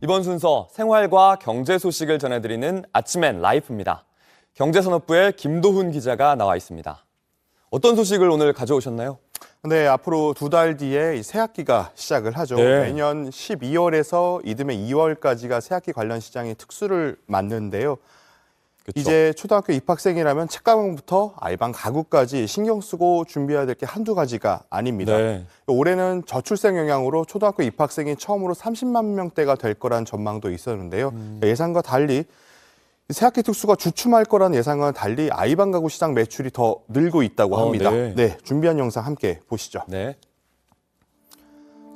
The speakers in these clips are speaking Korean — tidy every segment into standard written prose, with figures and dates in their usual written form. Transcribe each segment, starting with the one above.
이번 순서 생활과 경제 소식을 전해드리는 아침엔 라이프입니다. 경제산업부의 김도훈 기자가 나와 있습니다. 어떤 소식을 오늘 가져오셨나요? 네, 앞으로 2달 뒤에 이 새학기가 시작을 하죠. 네. 매년 12월에서 이듬해 2월까지가 새학기 관련 시장이 특수를 맞는데요. 그쵸. 이제 초등학교 입학생이라면 책가방부터 알방 가구까지 신경 쓰고 준비해야 될 게 한두 가지가 아닙니다. 네. 올해는 저출생 영향으로 초등학교 입학생이 처음으로 30만 명대가 될 거란 전망도 있었는데요. 예상과 달리 새학기 특수가 주춤할 거란 예상과는 달리 아이방 가구 시장 매출이 더 늘고 있다고 합니다. 네. 준비한 영상 함께 보시죠. 네.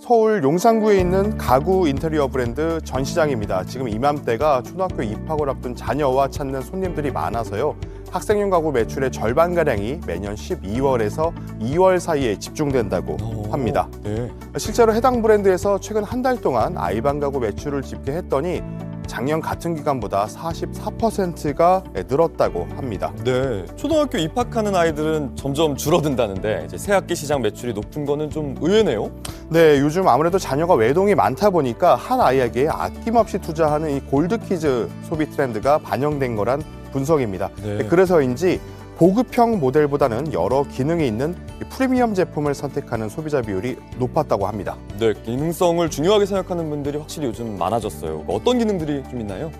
서울 용산구에 있는 가구 인테리어 브랜드 전시장입니다. 지금 이맘때가 초등학교 입학을 앞둔 자녀와 찾는 손님들이 많아서요. 학생용 가구 매출의 절반가량이 매년 12월에서 2월 사이에 집중된다고 합니다. 네. 실제로 해당 브랜드에서 최근 한 달 동안 아이방 가구 매출을 집계했더니 작년 같은 기간보다 44%가 늘었다고 합니다. 네. 초등학교 입학하는 아이들은 점점 줄어든다는데 이제 새학기 시장 매출이 높은 거는 좀 의외네요. 네, 요즘 아무래도 자녀가 외동이 많다 보니까 한 아이에게 아낌없이 투자하는 이 골드키즈 소비 트렌드가 반영된 거란 분석입니다. 네. 그래서인지 보급형 모델보다는 여러 기능이 있는 이 프리미엄 제품을 선택하는 소비자 비율이 높았다고 합니다. 네, 기능성을 중요하게 생각하는 분들이 확실히 요즘 많아졌어요. 어떤 기능들이 좀 있나요?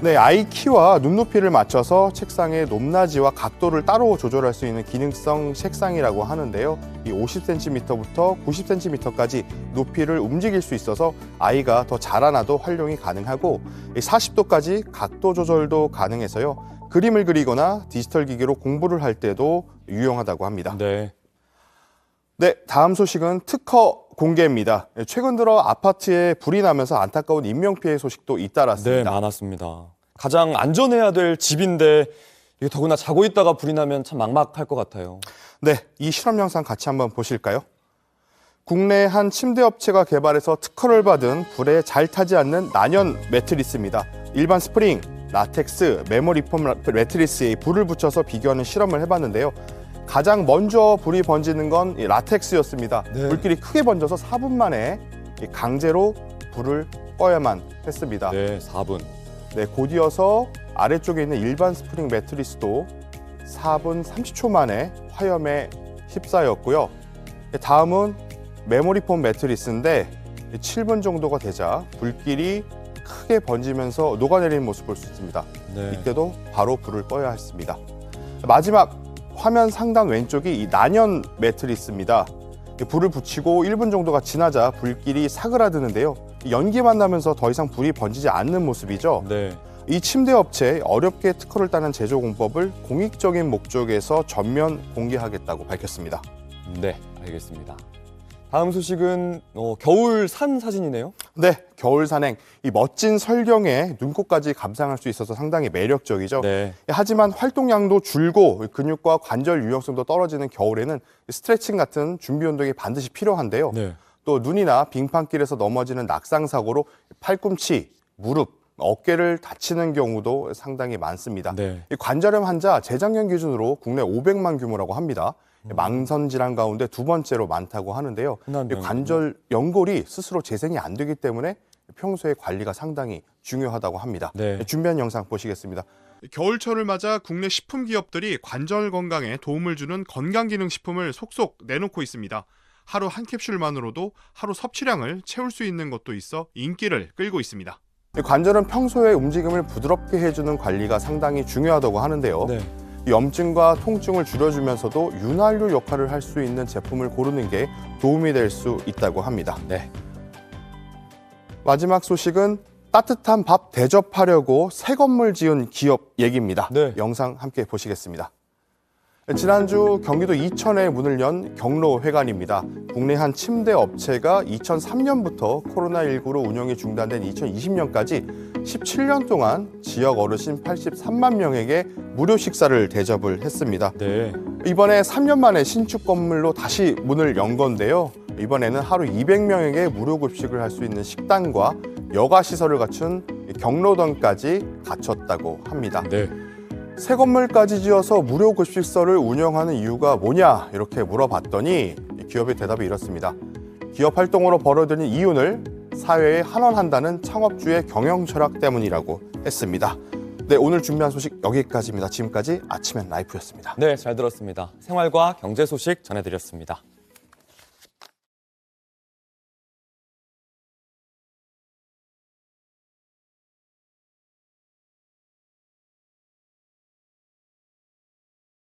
네, 아이 키와 눈높이를 맞춰서 책상의 높낮이와 각도를 따로 조절할 수 있는 기능성 책상이라고 하는데요. 이 50cm부터 90cm까지 높이를 움직일 수 있어서 아이가 더 자라나도 활용이 가능하고 40도까지 각도 조절도 가능해서요. 그림을 그리거나 디지털 기기로 공부를 할 때도 유용하다고 합니다. 네. 네, 다음 소식은 특허 공개입니다. 최근 들어 아파트에 불이 나면서 안타까운 인명피해 소식도 네, 잇따랐습니다. 많았습니다. 가장 안전해야 될 집인데 이게 더구나 자고 있다가 불이 나면 참 막막할 것 같아요. 네, 이 실험 영상 같이 한번 보실까요? 국내 한 침대 업체가 개발해서 특허를 받은 불에 잘 타지 않는 난연 매트리스입니다. 일반 스프링, 라텍스, 메모리 폼 매트리스에 불을 붙여서 비교하는 실험을 해봤는데요. 가장 먼저 불이 번지는 건 이 라텍스였습니다. 네. 불길이 크게 번져서 4분 만에 강제로 불을 꺼야만 했습니다. 네, 4분. 네, 곧이어서 아래쪽에 있는 일반 스프링 매트리스도 4분 30초 만에 화염에 휩싸였고요. 다음은 메모리 폼 매트리스인데 7분 정도가 되자 불길이 크게 번지면서 녹아내리는 모습을 볼 수 있습니다. 네. 이때도 바로 불을 꺼야 했습니다. 마지막 화면 상단 왼쪽이 이 난연 매트리스입니다. 불을 붙이고 1분 정도가 지나자 불길이 사그라드는데요. 연기만 나면서 더 이상 불이 번지지 않는 모습이죠. 네. 이 침대 업체에 어렵게 특허를 따는 제조 공법을 공익적인 목적에서 전면 공개하겠다고 밝혔습니다. 네, 알겠습니다. 다음 소식은 겨울 산 사진이네요. 네, 겨울 산행. 이 멋진 설경에 눈꽃까지 감상할 수 있어서 상당히 매력적이죠. 네. 하지만 활동량도 줄고 근육과 관절 유연성도 떨어지는 겨울에는 스트레칭 같은 준비 운동이 반드시 필요한데요. 네. 또 눈이나 빙판길에서 넘어지는 낙상 사고로 팔꿈치, 무릎, 어깨를 다치는 경우도 상당히 많습니다. 네. 이 관절염 환자 재작년 기준으로 국내 500만 규모라고 합니다. 망선 질환 가운데 두 번째로 많다고 하는데요. 흔한 이 병이군요. 관절 연골이 스스로 재생이 안 되기 때문에 평소에 관리가 상당히 중요하다고 합니다. 네. 준비한 영상 보시겠습니다. 겨울철을 맞아 국내 식품 기업들이 관절 건강에 도움을 주는 건강기능식품을 속속 내놓고 있습니다. 하루 한 캡슐만으로도 하루 섭취량을 채울 수 있는 것도 있어 인기를 끌고 있습니다. 이 관절은 평소에 움직임을 부드럽게 해주는 관리가 상당히 중요하다고 하는데요. 네. 염증과 통증을 줄여주면서도 윤활유 역할을 할 수 있는 제품을 고르는 게 도움이 될 수 있다고 합니다. 네. 마지막 소식은 따뜻한 밥 대접하려고 새 건물 지은 기업 얘기입니다. 네. 영상 함께 보시겠습니다. 지난주 경기도 이천에 문을 연 경로회관입니다. 국내 한 침대 업체가 2003년부터 코로나19로 운영이 중단된 2020년까지 17년 동안 지역 어르신 83만 명에게 무료 식사를 대접을 했습니다. 네. 이번에 3년 만에 신축 건물로 다시 문을 연 건데요. 이번에는 하루 200명에게 무료 급식을 할 수 있는 식당과 여가 시설을 갖춘 경로당까지 갖췄다고 합니다. 네. 새 건물까지 지어서 무료 급식소를 운영하는 이유가 뭐냐 이렇게 물어봤더니 기업의 대답이 이렇습니다. 기업 활동으로 벌어들인 이윤을 사회에 환원한다는 창업주의 경영 철학 때문이라고 했습니다. 네, 오늘 준비한 소식 여기까지입니다. 지금까지 아침엔 라이프였습니다. 네, 잘 들었습니다. 생활과 경제 소식 전해드렸습니다.